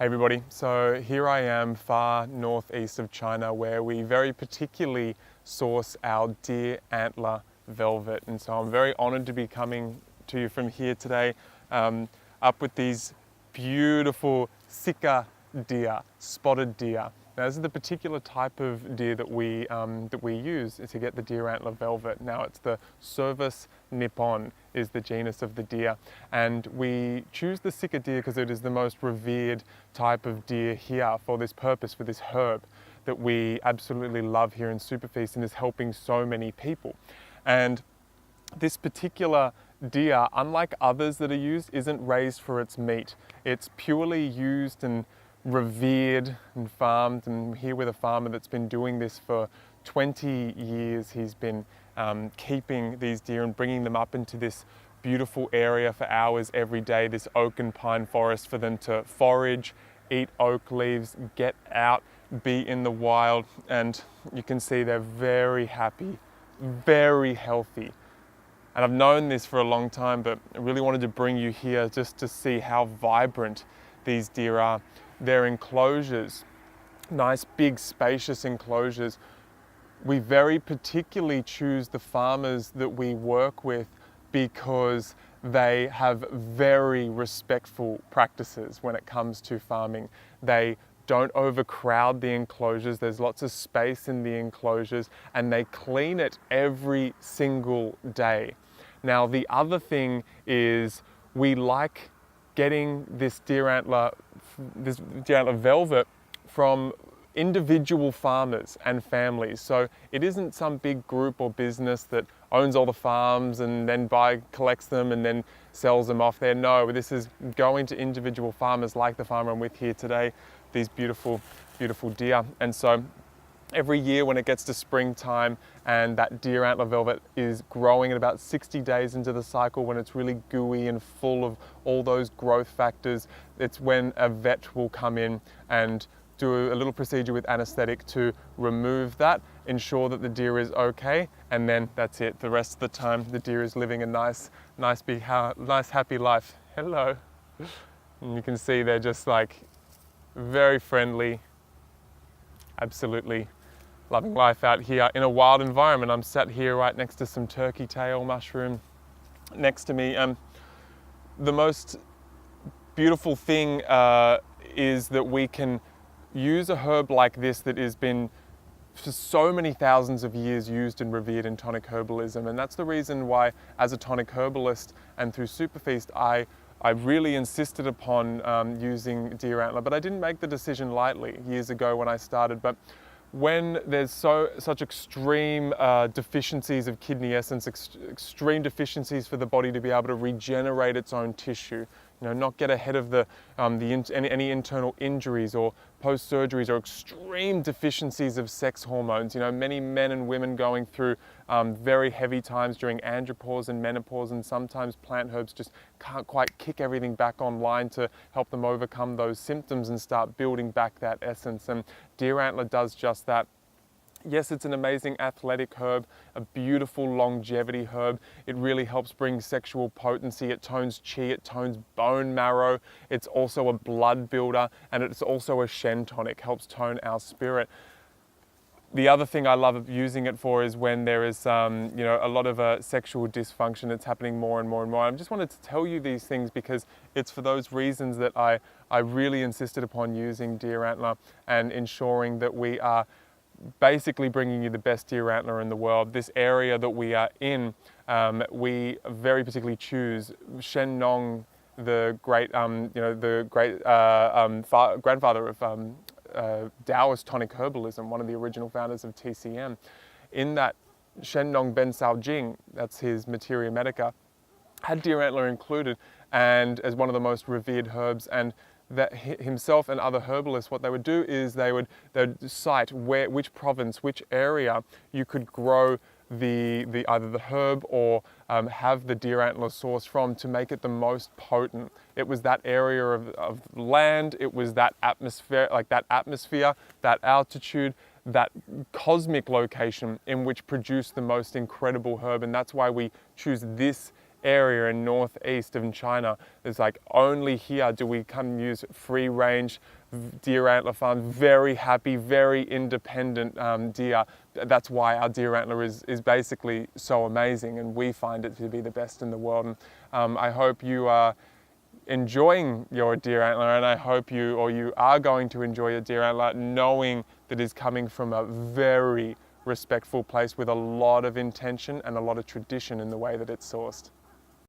Hey everybody, so here I am far northeast of China where we very particularly source our deer antler velvet, and so I'm very honored to be coming to you from here today up with these beautiful sika deer, spotted deer. Now this is the particular type of deer that we use to get the deer antler velvet. Now it's the Cervus nippon is the genus of the deer, and we choose the sika deer because it is the most revered type of deer here for this purpose, for this herb that we absolutely love here in SuperFeast and is helping so many people. And this particular deer, unlike others that are used, isn't raised for its meat. It's purely used and revered and farmed, and here with a farmer that's been doing this for 20 years. He's been keeping these deer and bringing them up into this beautiful area for hours every day, this oak and pine forest, for them to forage, eat oak leaves, get out, be in the wild, and you can see they're very happy, very healthy. And I've known this for a long time, but I really wanted to bring you here just to see how vibrant these deer are. They're enclosures, nice big spacious enclosures. We very particularly choose the farmers that we work with because they have very respectful practices when it comes to farming. They don't overcrowd the enclosures, there's lots of space in the enclosures, and they clean it every single day. Now the other thing is we like getting this deer antler velvet from individual farmers and families. So it isn't some big group or business that owns all the farms and then collects them and then sells them off there. No, this is going to individual farmers like the farmer I'm with here today, these beautiful, beautiful deer. And so every year when it gets to springtime and that deer antler velvet is growing at about 60 days into the cycle, when it's really gooey and full of all those growth factors, it's when a vet will come in and do a little procedure with anesthetic to remove that, ensure that the deer is okay, and then that's it. The rest of the time the deer is living a nice happy life. Hello. And you can see they're just like very friendly, absolutely loving life out here in a wild environment. I'm sat here right next to some turkey tail mushroom next to me. The most beautiful thing is that we can use a herb like this that has been for so many thousands of years used and revered in tonic herbalism. And that's the reason why, as a tonic herbalist and through SuperFeast, I really insisted upon using deer antler. But I didn't make the decision lightly years ago when I started. But when there's such extreme deficiencies of kidney essence, extreme deficiencies for the body to be able to regenerate its own tissue, not get ahead of any internal injuries or post-surgeries or extreme deficiencies of sex hormones. Many men and women going through very heavy times during andropause and menopause, and sometimes plant herbs just can't quite kick everything back online to help them overcome those symptoms and start building back that essence. And deer antler does just that. Yes, it's an amazing athletic herb, a beautiful longevity herb. It really helps bring sexual potency. It tones qi, it tones bone marrow. It's also a blood builder, and it's also a shen tonic, helps tone our spirit. The other thing I love using it for is when there is a lot of sexual dysfunction that's happening more and more and more. I just wanted to tell you these things because it's for those reasons that I really insisted upon using deer antler and ensuring that we are basically bringing you the best deer antler in the world. This area that we are in, we very particularly choose Shen Nong, the great, grandfather of Taoist tonic herbalism, one of the original founders of TCM. In that, Shen Nong Ben Sao Jing, that's his materia medica, had deer antler included, and as one of the most revered herbs. And that himself and other herbalists, what they would do is they'd cite which province, which area you could grow either the herb or have the deer antler source from to make it the most potent. It was that area of land, it was that atmosphere, that altitude, that cosmic location in which produced the most incredible herb. And that's why we choose this area in northeast of China. It's like only here do we come use free range deer antler farm, very happy, very independent deer. That's why our deer antler is basically so amazing, and we find it to be the best in the world. And I hope you are enjoying your deer antler, and I hope you are going to enjoy your deer antler knowing that it's coming from a very respectful place with a lot of intention and a lot of tradition in the way that it's sourced.